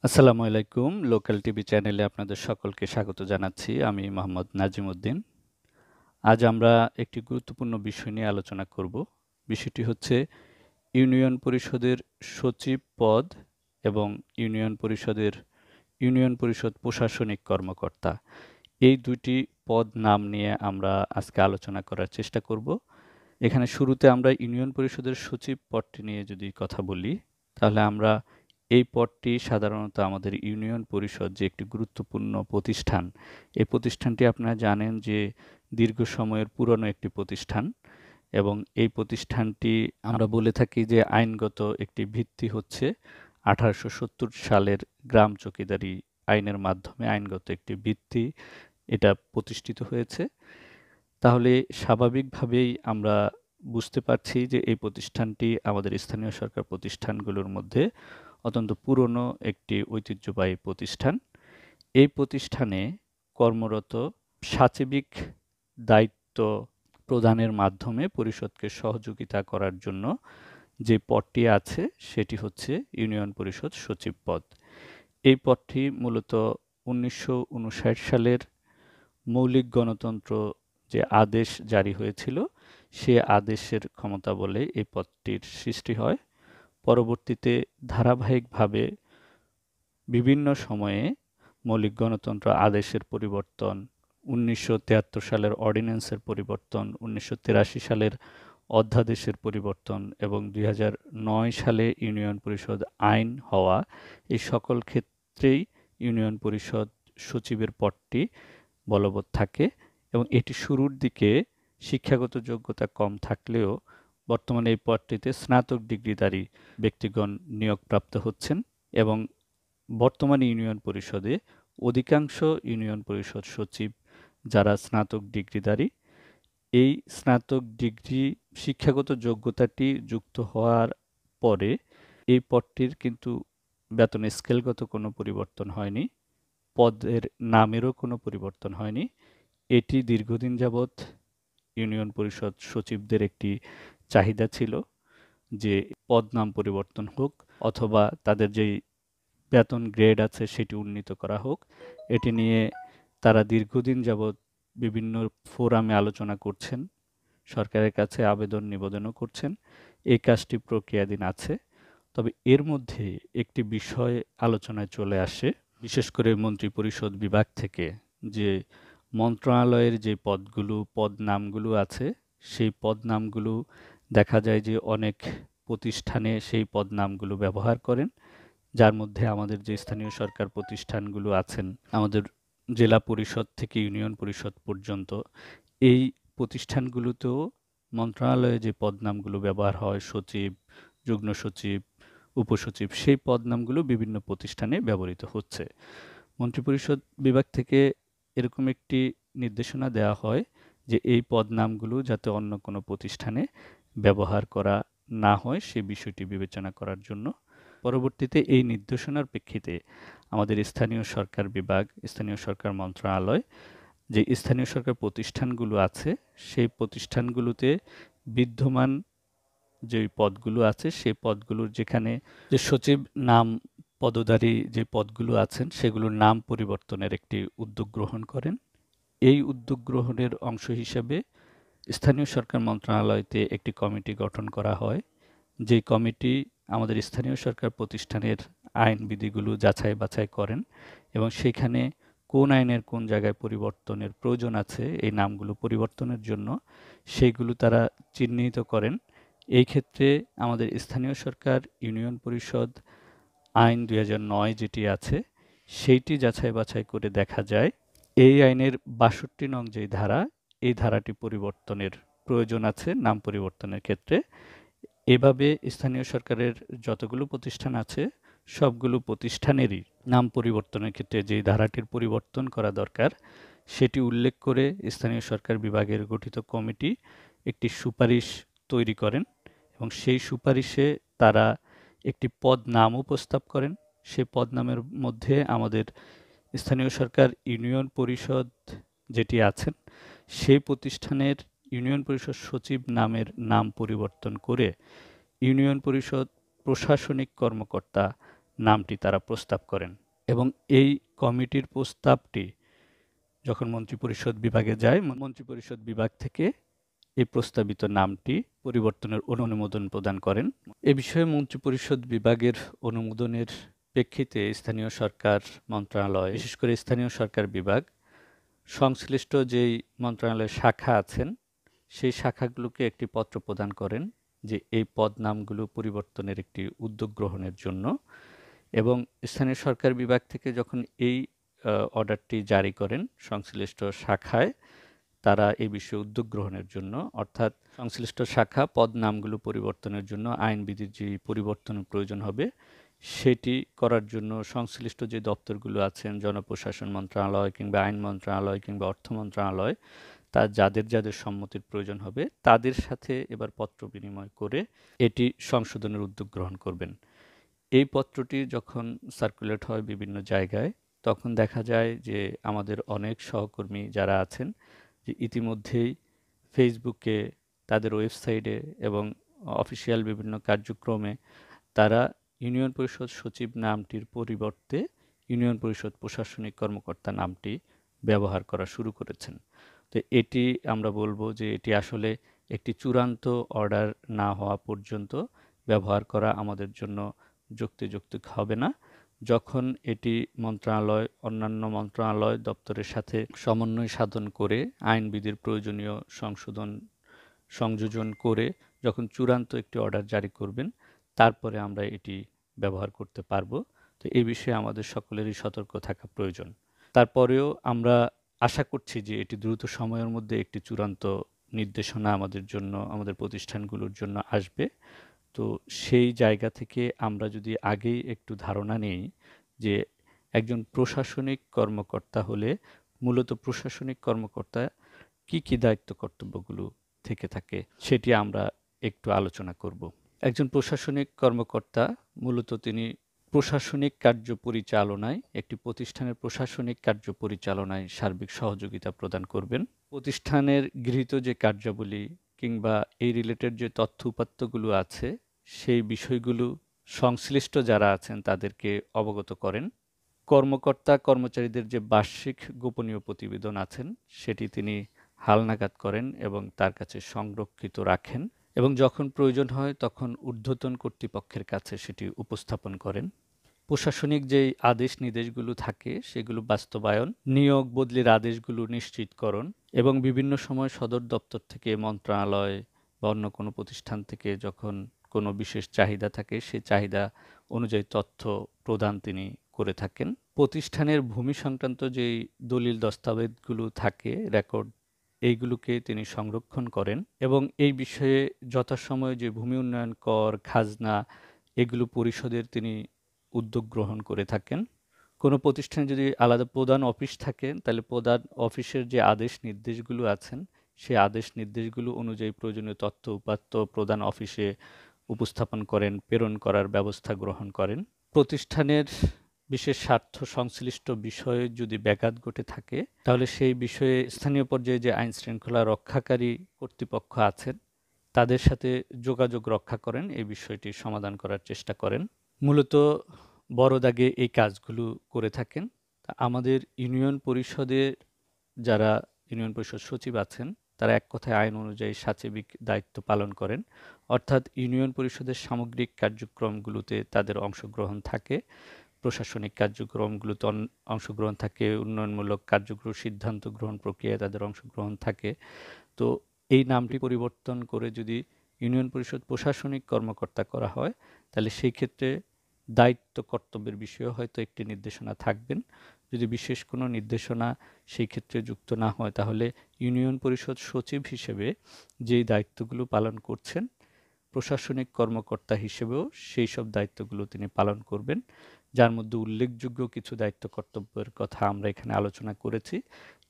আসসালামু আলাইকুম। Local TV চ্যানেলে আপনাদের সকলকে স্বাগত জানাচ্ছি। আমি মোহাম্মদ নাজিমউদ্দিন। আজ আমরা একটি গুরুত্বপূর্ণ বিষয় নিয়ে আলোচনা করব। বিষয়টি হচ্ছে ইউনিয়ন পরিষদের সচিব পদ এবং ইউনিয়ন পরিষদ প্রশাসনিক কর্মকর্তা। এই ২ টি পদ নাম নিয়ে আমরা আজকে আলোচনা করার চেষ্টা করব। এখানে শুরুতে আমরা ইউনিয়ন পরিষদের সচিব পদটি নিয়ে যদি কথা বলি, তাহলে আমরা এই পদটি সাধারণত আমাদের ইউনিয়ন পরিষদ যে একটি গুরুত্বপূর্ণ প্রতিষ্ঠান, এই প্রতিষ্ঠানটি আপনারা জানেন যে দীর্ঘ সময়ের পুরনো একটি প্রতিষ্ঠান এবং এই প্রতিষ্ঠানটি আমরা বলে থাকি যে আইনগত একটি ভিত্তি হচ্ছে ১৮৭০ সালের গ্রাম চৌকিদারি আইনের মাধ্যমে আইনগত একটি ভিত্তি এটা প্রতিষ্ঠিত হয়েছে। তাহলে স্বাভাবিকভাবেই আমরা বুঝতে পারছি যে এই প্রতিষ্ঠানটি আমাদের স্থানীয় সরকার প্রতিষ্ঠানগুলোর মধ্যে অত্যন্ত পুরনো একটি ঐতিহ্যবাহী প্রতিষ্ঠান। এই প্রতিষ্ঠানে কর্মরত সাচিবিক দায়িত্ব প্রদানের মাধ্যমে পরিষদকে সহযোগিতা করার জন্য যে পদটি আছে সেটি হচ্ছে ইউনিয়ন পরিষদ সচিব পদ। এই পদটি মূলত ১৯৫৯ সালের মৌলিক গণতন্ত্র যে আদেশ জারি হয়েছিল, সে আদেশের ক্ষমতা বলে এই পদটির সৃষ্টি হয়। পরবর্তীতে ধারাবাহিকভাবে বিভিন্ন সময়ে মৌলিক গণতন্ত্র আদেশের পরিবর্তন, ১৯৭৩ সালের অর্ডিন্যান্সের পরিবর্তন, ১৯৮৩ সালের অধ্যাদেশের পরিবর্তন এবং ২০০৯ সালে ইউনিয়ন পরিষদ আইন হওয়া, এই সকল ক্ষেত্রেই ইউনিয়ন পরিষদ সচিবের পদটি বলবৎ থাকে এবং এটি শুরুর দিকে শিক্ষাগত যোগ্যতা কম থাকলেও বর্তমানে এই পদটিতে স্নাতক ডিগ্রিধারী ব্যক্তিগণ নিয়োগপ্রাপ্ত হচ্ছেন এবং বর্তমানে ইউনিয়ন পরিষদে অধিকাংশ ইউনিয়ন পরিষদ সচিব যারা স্নাতক ডিগ্রিধারী, এই স্নাতক ডিগ্রি শিক্ষাগত যোগ্যতাটি যুক্ত হওয়ার পরে এই পদটির কিন্তু বেতন স্কেলগত কোনো পরিবর্তন হয়নি। পদের নামেরও কোনো পরিবর্তন হয়নি। এটি দীর্ঘদিন যাবৎ ইউনিয়ন পরিষদ সচিবদের একটি চাহিদা ছিল যে পদ নাম পরিবর্তন হোক অথবা তাদের যেই বেতন গ্রেড আছে সেটি উন্নীত করা হোক। এটি নিয়ে তারা দীর্ঘদিন যাবৎ বিভিন্ন ফোরামে আলোচনা করছেন, সরকারের কাছে আবেদন নিবেদনও করছেন। এই কাজটি প্রক্রিয়াধীন আছে। তবে এর মধ্যে একটি বিষয় আলোচনায় চলে আসে, বিশেষ করে মন্ত্রিপরিষদ বিভাগ থেকে, যে মন্ত্রণালয়ের যে পদ নামগুলো আছে, সেই পদ নামগুলো দেখা যায় যে অনেক প্রতিষ্ঠানে সেই পদ নামগুলো ব্যবহার করেন। যার মধ্যে আমাদের যে স্থানীয় সরকার প্রতিষ্ঠানগুলো আছেন, আমাদের জেলা পরিষদ থেকে ইউনিয়ন পরিষদ পর্যন্ত, এই প্রতিষ্ঠানগুলোতেও মন্ত্রণালয়ে যে পদনামগুলো ব্যবহার হয়, সচিব, যুগ্ম সচিব, উপসচিব, সেই পদনামগুলো বিভিন্ন প্রতিষ্ঠানে ব্যবহৃত হচ্ছে। মন্ত্রিপরিষদ বিভাগ থেকে এরকম একটি নির্দেশনা দেওয়া হয় যে এই পদনামগুলো যাতে অন্য কোনো প্রতিষ্ঠানে ব্যবহার করা না হয়, সে বিষয়টি বিবেচনা করার জন্য। পরবর্তীতে এই নির্দেশনার প্রেক্ষিতে আমাদের স্থানীয় সরকার বিভাগ, স্থানীয় সরকার মন্ত্রণালয় যে স্থানীয় সরকার প্রতিষ্ঠানগুলো আছে, সেই প্রতিষ্ঠানগুলোতে বিদ্যমান যে পদগুলো আছে, সেই পদগুলোর যেখানে যে সচিব নাম পদধারী যে পদগুলো আছেন, সেগুলোর নাম পরিবর্তনের একটি উদ্যোগ গ্রহণ করেন। এই উদ্যোগ গ্রহণের অংশ হিসেবে স্থানীয় সরকার মন্ত্রণালয়তে একটি কমিটি গঠন করা হয়। যেই কমিটি আমাদের স্থানীয় সরকার প্রতিষ্ঠানের আইন বিধিগুলো যাচাই বাছাই করেন এবং সেখানে কোন আইনের কোন জায়গায় পরিবর্তনের প্রয়োজন আছে এই নামগুলো পরিবর্তনের জন্য, সেইগুলো তারা চিহ্নিত করেন। এই ক্ষেত্রে আমাদের স্থানীয় সরকার ইউনিয়ন পরিষদ আইন ২০০৯ যেটি আছে, সেইটি যাচাই বাছাই করে দেখা যায় এই আইনের ৬২ নং যেই ধারা, এই ধারাটি পরিবর্তনের প্রয়োজন আছে নাম পরিবর্তনের ক্ষেত্রে। এভাবে স্থানীয় সরকারের যতগুলো প্রতিষ্ঠান আছে, সবগুলো প্রতিষ্ঠানেরই নাম পরিবর্তনের ক্ষেত্রে যে ধারাটির পরিবর্তন করা দরকার, সেটি উল্লেখ করে স্থানীয় সরকার বিভাগের গঠিত কমিটি একটি সুপারিশ তৈরি করেন এবং সেই সুপারিশে তারা একটি পদ নামও প্রস্তাব করেন। সেই পদ নামের মধ্যে আমাদের স্থানীয় সরকার ইউনিয়ন পরিষদ যেটি আছেন, সেই প্রতিষ্ঠানের ইউনিয়ন পরিষদ সচিব নামের নাম পরিবর্তন করে ইউনিয়ন পরিষদ প্রশাসনিক কর্মকর্তা নামটি তারা প্রস্তাব করেন এবং এই কমিটির প্রস্তাবটি যখন মন্ত্রিপরিষদ বিভাগে যায়, মন্ত্রিপরিষদ বিভাগ থেকে এই প্রস্তাবিত নামটি পরিবর্তনের অনুমোদন প্রদান করেন। এ বিষয়ে মন্ত্রিপরিষদ বিভাগের অনুমোদনের প্রেক্ষিতে স্থানীয় সরকার মন্ত্রণালয়, বিশেষ করে স্থানীয় সরকার বিভাগ, সংশ্লিষ্ট যেই মন্ত্রণালয়ের শাখা আছেন সেই শাখাগুলোকে একটি পত্র প্রদান করেন যে এই পদ নামগুলো পরিবর্তনের একটি উদ্যোগ গ্রহণের জন্য, এবং স্থানীয় সরকার বিভাগ থেকে যখন এই অর্ডারটি জারি করেন সংশ্লিষ্ট শাখায়, তারা এই বিষয়ে উদ্যোগ গ্রহণের জন্য, অর্থাৎ সংশ্লিষ্ট শাখা পদ নামগুলো পরিবর্তনের জন্য আইনবিধির যে পরিবর্তনের প্রয়োজন হবে সেটি করার জন্য সংশ্লিষ্ট যে দপ্তরগুলো আছেন, জনপ্রশাসন মন্ত্রণালয় কিংবা আইন মন্ত্রণালয় কিংবা অর্থ মন্ত্রণালয়, তা যাদের যাদের সম্মতির প্রয়োজন হবে তাদের সাথে এবার পত্র বিনিময় করে এটি সংশোধনের উদ্যোগ গ্রহণ করবেন। এই পত্রটি যখন সার্কুলেট হয় বিভিন্ন জায়গায়, তখন দেখা যায় যে আমাদের অনেক সহকর্মী যারা আছেন যে ইতিমধ্যেই ফেসবুকে, তাদের ওয়েবসাইটে এবং অফিসিয়াল বিভিন্ন কার্যক্রমে তারা ইউনিয়ন পরিষদ সচিব নামটির পরিবর্তে ইউনিয়ন পরিষদ প্রশাসনিক কর্মকর্তা নামটি ব্যবহার করা শুরু করেছেন। তো এটি আমরা বলবো যে এটি আসলে একটি চূড়ান্ত অর্ডার না হওয়া পর্যন্ত ব্যবহার করা আমাদের জন্য যুক্তিযুক্ত হবে না। যখন এটি মন্ত্রণালয়, অন্যান্য মন্ত্রণালয় দপ্তরের সাথে সমন্বয় সাধন করে আইনবিধির প্রয়োজনীয় সংযোজন করে যখন চূড়ান্ত একটি অর্ডার জারি করবেন, তারপরে আমরা এটি ব্যবহার করতে পারবো। তো এই বিষয়ে আমাদের সকলেরই সতর্ক থাকা প্রয়োজন। তারপরেও আমরা আশা করছি যে এটি দ্রুত সময়ের মধ্যে একটি চূড়ান্ত নির্দেশনা আমাদের জন্য, আমাদের প্রতিষ্ঠানগুলোর জন্য আসবে। তো সেই জায়গা থেকে আমরা যদি আগেই একটু ধারণা নেই যে একজন প্রশাসনিক কর্মকর্তা হলে মূলত প্রশাসনিক কর্মকর্তা কি দায়িত্ব কর্তব্যগুলো থেকে থাকে, সেটি আমরা একটু আলোচনা করব। একজন প্রশাসনিক কর্মকর্তা মূলত তিনি প্রশাসনিক কার্য পরিচালনায়, একটি প্রতিষ্ঠানের প্রশাসনিক কার্য পরিচালনায় সার্বিক সহযোগিতা প্রদান করবেন। প্রতিষ্ঠানের গৃহীত যে কার্যাবলী কিংবা এই রিলেটেড যে তথ্য উপাত্তগুলো আছে সেই বিষয়গুলো সংশ্লিষ্ট যারা আছেন তাদেরকে অবগত করেন। কর্মকর্তা কর্মচারীদের যে বার্ষিক গোপনীয় প্রতিবেদন আছেন সেটি তিনি হালনাগাদ করেন এবং তার কাছে সংরক্ষিত রাখেন, এবং যখন প্রয়োজন হয় তখন ঊর্ধ্বতন কর্তৃপক্ষের কাছে সেটি উপস্থাপন করেন। প্রশাসনিক যেই আদেশ নির্দেশগুলো থাকে সেগুলো বাস্তবায়ন, নিয়োগ বদলির আদেশগুলো নিশ্চিতকরণ, এবং বিভিন্ন সময় সদর দপ্তর থেকে, মন্ত্রণালয় বা অন্য কোনো প্রতিষ্ঠান থেকে যখন কোনো বিশেষ চাহিদা থাকে সেই চাহিদা অনুযায়ী তথ্য প্রদান তিনি করে থাকেন। প্রতিষ্ঠানের ভূমি সংক্রান্ত যেই দলিল দস্তাবেজগুলো থাকে, রেকর্ড, এইগুলোকে তিনি সংরক্ষণ করেন এবং এই বিষয়ে যথাসময়ে যে ভূমি উন্নয়ন কর, খাজনা, এগুলো পরিশোধের তিনি উদ্যোগ গ্রহণ করে থাকেন। কোনো প্রতিষ্ঠানে যদি আলাদা প্রধান অফিস থাকে তাহলে প্রধান অফিসের যে আদেশ নির্দেশগুলো আছেন সেই আদেশ নির্দেশগুলো অনুযায়ী প্রয়োজনীয় তথ্য উপাত্ত প্রধান অফিসে উপস্থাপন করেন, প্রেরণ করার ব্যবস্থা গ্রহণ করেন। প্রতিষ্ঠানের বিশেষ স্বার্থ সংশ্লিষ্ট বিষয়ে যদি ব্যাঘাত ঘটে থাকে তাহলে সেই বিষয়ে স্থানীয় পর্যায়ে যে আইন শৃঙ্খলা রক্ষাকারী কর্তৃপক্ষ আছেন তাদের সাথে যোগাযোগ রক্ষা করেন, এই বিষয়টি সমাধান করার চেষ্টা করেন। মূলত বড় দাগে এই কাজগুলো করে থাকেন। আমাদের ইউনিয়ন পরিষদের যারা ইউনিয়ন পরিষদ সচিব আছেন তারা এক কথায় আইন অনুযায়ী সাচিবিক দায়িত্ব পালন করেন, অর্থাৎ ইউনিয়ন পরিষদের সামগ্রিক কার্যক্রমগুলোতে তাদের অংশগ্রহণ থাকে, প্রশাসনিক কার্যক্রমগুলোতে অংশগ্রহণ থাকে, উন্নয়নমূলক কার্যক্রম সিদ্ধান্ত গ্রহণ প্রক্রিয়ায় তাদের অংশগ্রহণ থাকে। তো এই নামটি পরিবর্তন করে যদি ইউনিয়ন পরিষদ প্রশাসনিক কর্মকর্তা করা হয় তাহলে সেই ক্ষেত্রে দায়িত্ব কর্তব্যের বিষয়ে হয়তো একটি নির্দেশনা থাকবেন। যদি বিশেষ কোনো নির্দেশনা সেই ক্ষেত্রে যুক্ত না হয় তাহলে ইউনিয়ন পরিষদ সচিব হিসেবে যেই দায়িত্বগুলো পালন করছেন প্রশাসনিক কর্মকর্তা হিসেবেও সেই সব দায়িত্বগুলো তিনি পালন করবেন, যার মধ্যে উল্লেখযোগ্য কিছু দায়িত্ব কর্তব্যের কথা আমরা এখানে আলোচনা করেছি।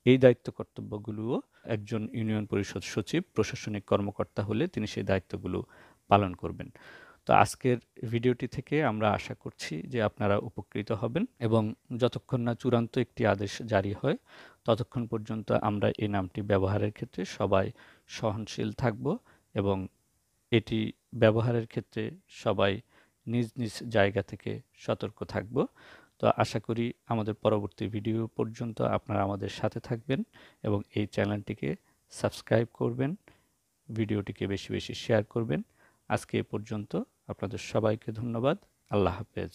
এই দায়িত্ব কর্তব্যগুলোও একজন ইউনিয়ন পরিষদ সচিব প্রশাসনিক কর্মকর্তা হলে তিনি সেই দায়িত্বগুলো পালন করবেন। তো আজকের ভিডিওটি থেকে আমরা আশা করছি যে আপনারা উপকৃত হবেন এবং যতক্ষণ না চূড়ান্ত একটি আদেশ জারি হয় ততক্ষণ পর্যন্ত আমরা এই নামটি ব্যবহারের ক্ষেত্রে সবাই সহনশীল থাকব এবং এটি ব্যবহারের ক্ষেত্রে সবাই নিজ নিজ জায়গা থেকে সতর্ক থাকব। তো আশা করি আমাদের পরবর্তী ভিডিও পর্যন্ত আপনারা আমাদের সাথে থাকবেন এবং এই চ্যানেলটিকে সাবস্ক্রাইব করবেন, ভিডিওটিকে বেশি বেশি শেয়ার করবেন। আজকে এ পর্যন্ত। আপনাদের সবাইকে ধন্যবাদ। আল্লাহ হাফেজ।